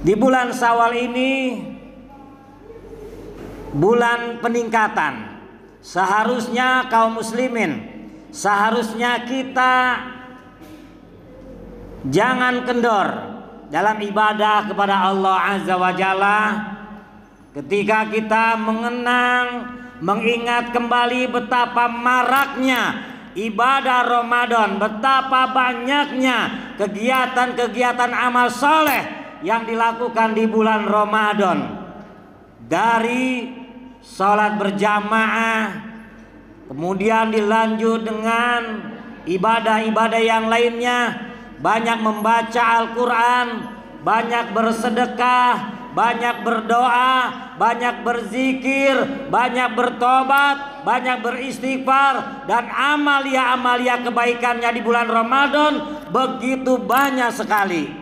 Di bulan Syawal ini bulan peningkatan. Seharusnya kaum muslimin, seharusnya kita jangan kendor dalam ibadah kepada Allah Azza wa Jalla. Ketika kita mengingat kembali betapa maraknya ibadah Ramadan, betapa banyaknya kegiatan-kegiatan amal soleh yang dilakukan di bulan Ramadan, dari sholat berjamaah, kemudian dilanjut dengan ibadah-ibadah yang lainnya, banyak membaca Al-Quran, banyak bersedekah, banyak berdoa, banyak berzikir, banyak bertobat, banyak beristighfar, dan amalia-amalia kebaikannya di bulan Ramadan begitu banyak sekali.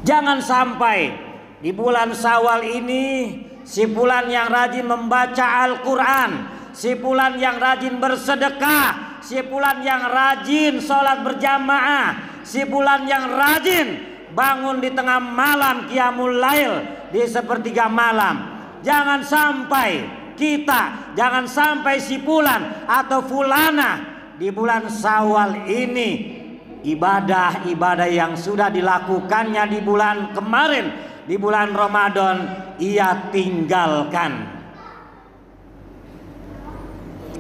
Jangan sampai di bulan Syawal ini si fulan yang rajin membaca Al-Quran, si fulan yang rajin bersedekah, si fulan yang rajin sholat berjamaah, si fulan yang rajin bangun di tengah malam qiyamul lail di sepertiga malam. Jangan sampai kita, jangan sampai si fulan atau fulana di bulan Syawal ini ibadah-ibadah yang sudah dilakukannya di bulan kemarin, di bulan Ramadan, ia tinggalkan.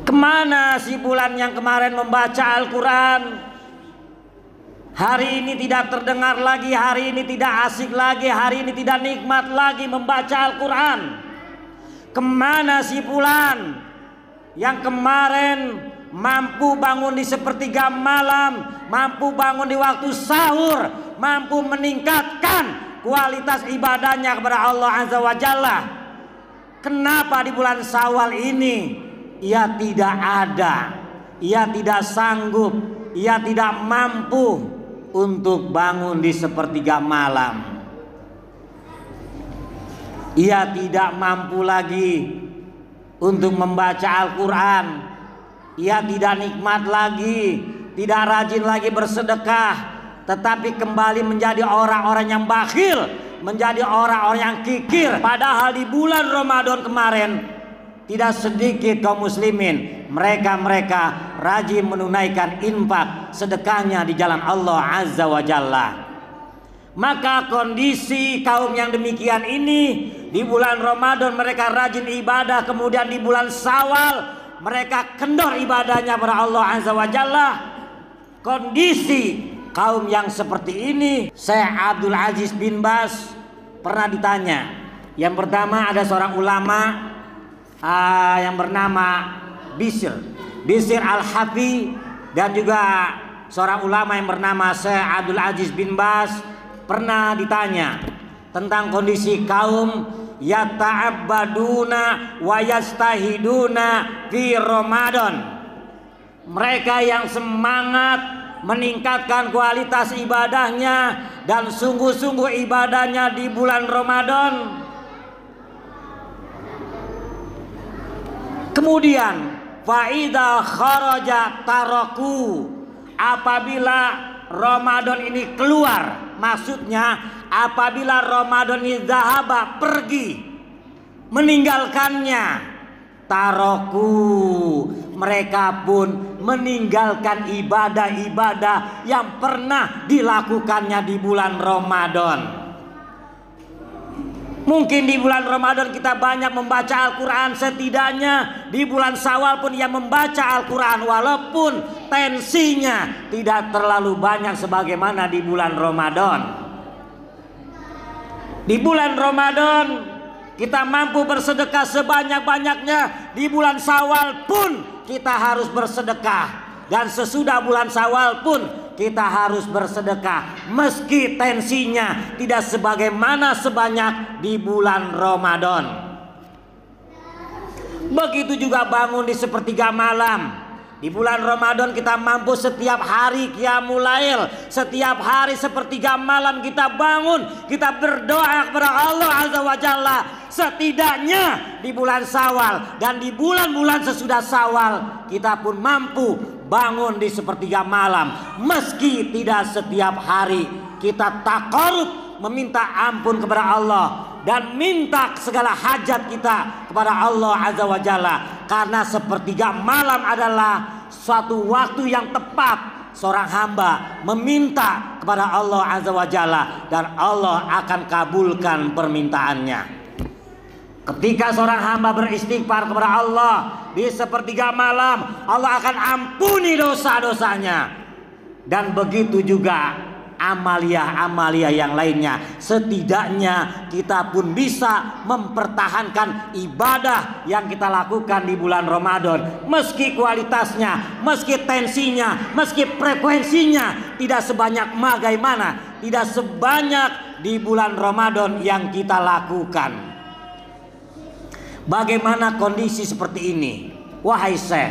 Kemana si bulan yang kemarin membaca Al-Quran? Hari ini tidak terdengar lagi, hari ini tidak asik lagi, hari ini tidak nikmat lagi membaca Al-Quran. Kemana si bulan yang kemarin mampu bangun di sepertiga malam, mampu bangun di waktu sahur, mampu meningkatkan kualitas ibadahnya kepada Allah Azza wa Jalla? Kenapa di bulan Syawal ini ia tidak ada, ia tidak sanggup, ia tidak mampu untuk bangun di sepertiga malam? Ia tidak mampu lagi untuk membaca Al-Quran, ia tidak nikmat lagi, tidak rajin lagi bersedekah, tetapi kembali menjadi orang-orang yang bakhil, menjadi orang-orang yang kikir. Padahal di bulan Ramadan kemarin tidak sedikit kaum muslimin, mereka rajin menunaikan infak, sedekahnya di jalan Allah Azza wa Jalla. Maka kondisi kaum yang demikian ini di bulan Ramadan mereka rajin ibadah, kemudian di bulan Syawal mereka kendor ibadahnya kepada Allah Azza wa Jalla. Kondisi kaum yang seperti ini, Syekh Abdul Aziz bin Baz pernah ditanya. Yang pertama, ada seorang ulama yang bernama Bishr Al-Hafi, dan juga seorang ulama yang bernama Syekh Abdul Aziz bin Baz pernah ditanya tentang kondisi kaum yata'abbaduna wa yastahiduna fi Ramadan. Mereka yang semangat meningkatkan kualitas ibadahnya dan sungguh-sungguh ibadahnya di bulan Ramadan. Kemudian faida kharaja taraku, apabila Ramadan ini keluar, maksudnya apabila Ramadan ini zahaba, pergi, meninggalkannya, taroku, mereka pun meninggalkan ibadah-ibadah yang pernah dilakukannya di bulan Ramadan. Mungkin di bulan Ramadan kita banyak membaca Al-Quran, setidaknya di bulan Syawal pun ia membaca Al-Quran, walaupun tensinya tidak terlalu banyak sebagaimana di bulan Ramadan. Di bulan Ramadan kita mampu bersedekah sebanyak-banyaknya, di bulan Syawal pun kita harus bersedekah, dan sesudah bulan Syawal pun kita harus bersedekah, meski tensinya tidak sebagaimana sebanyak di bulan Ramadan. Begitu juga bangun di sepertiga malam. Di bulan Ramadan kita mampu setiap hari qiyamul lail, setiap hari sepertiga malam kita bangun, kita berdoa kepada Allah Azza wa Jalla. Setidaknya di bulan Syawal dan di bulan-bulan sesudah Syawal kita pun mampu bangun di sepertiga malam, meski tidak setiap hari kita taqarrub meminta ampun kepada Allah dan minta segala hajat kita kepada Allah Azza wa Jalla. Karena sepertiga malam adalah suatu waktu yang tepat seorang hamba meminta kepada Allah Azza wa Jalla dan Allah akan kabulkan permintaannya. Ketika seorang hamba beristighfar kepada Allah di sepertiga malam, Allah akan ampuni dosa-dosanya. Dan begitu juga amalia-amalia yang lainnya. Setidaknya kita pun bisa mempertahankan ibadah yang kita lakukan di bulan Ramadan. Meski kualitasnya, meski tensinya, meski frekuensinya tidak sebanyak bagaimana, tidak sebanyak di bulan Ramadan yang kita lakukan. Bagaimana kondisi seperti ini? Wahai Syekh,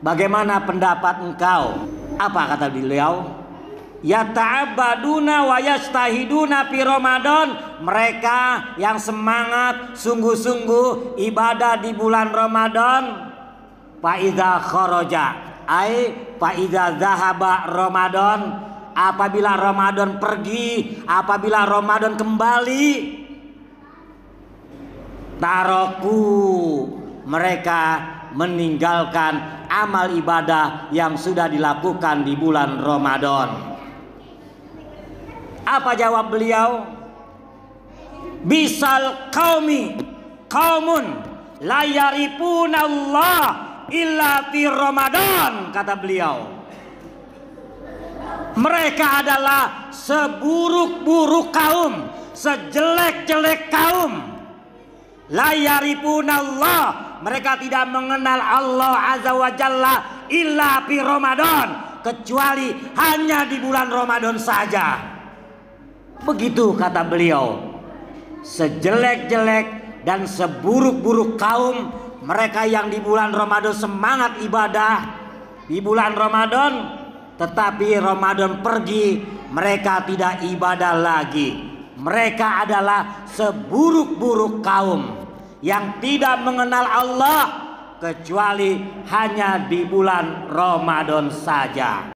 bagaimana pendapat engkau? Apa kata beliau? Yata'abbaduna wa yastahiduna fi Ramadan. Mereka yang semangat sungguh-sungguh ibadah di bulan Ramadan. Fa idza kharaja ai fa idza zahaba Ramadan. Apabila Ramadan pergi, apabila Ramadan kembali, taroku, mereka meninggalkan amal ibadah yang sudah dilakukan di bulan Ramadan. Apa jawab beliau? Bisal qaumun la yarifuna Allah illa fi Ramadan, kata beliau. Mereka adalah seburuk-buruk kaum, sejelek-jelek kaum. La yarifunallah, mereka tidak mengenal Allah Azza wa Jalla illa fi Ramadan, kecuali hanya di bulan Ramadan saja. Begitu kata beliau. Sejelek-jelek dan seburuk-buruk kaum mereka yang di bulan Ramadan semangat ibadah di bulan Ramadan, tetapi Ramadan pergi mereka tidak ibadah lagi. Mereka adalah seburuk-buruk kaum yang tidak mengenal Allah kecuali hanya di bulan Ramadan saja.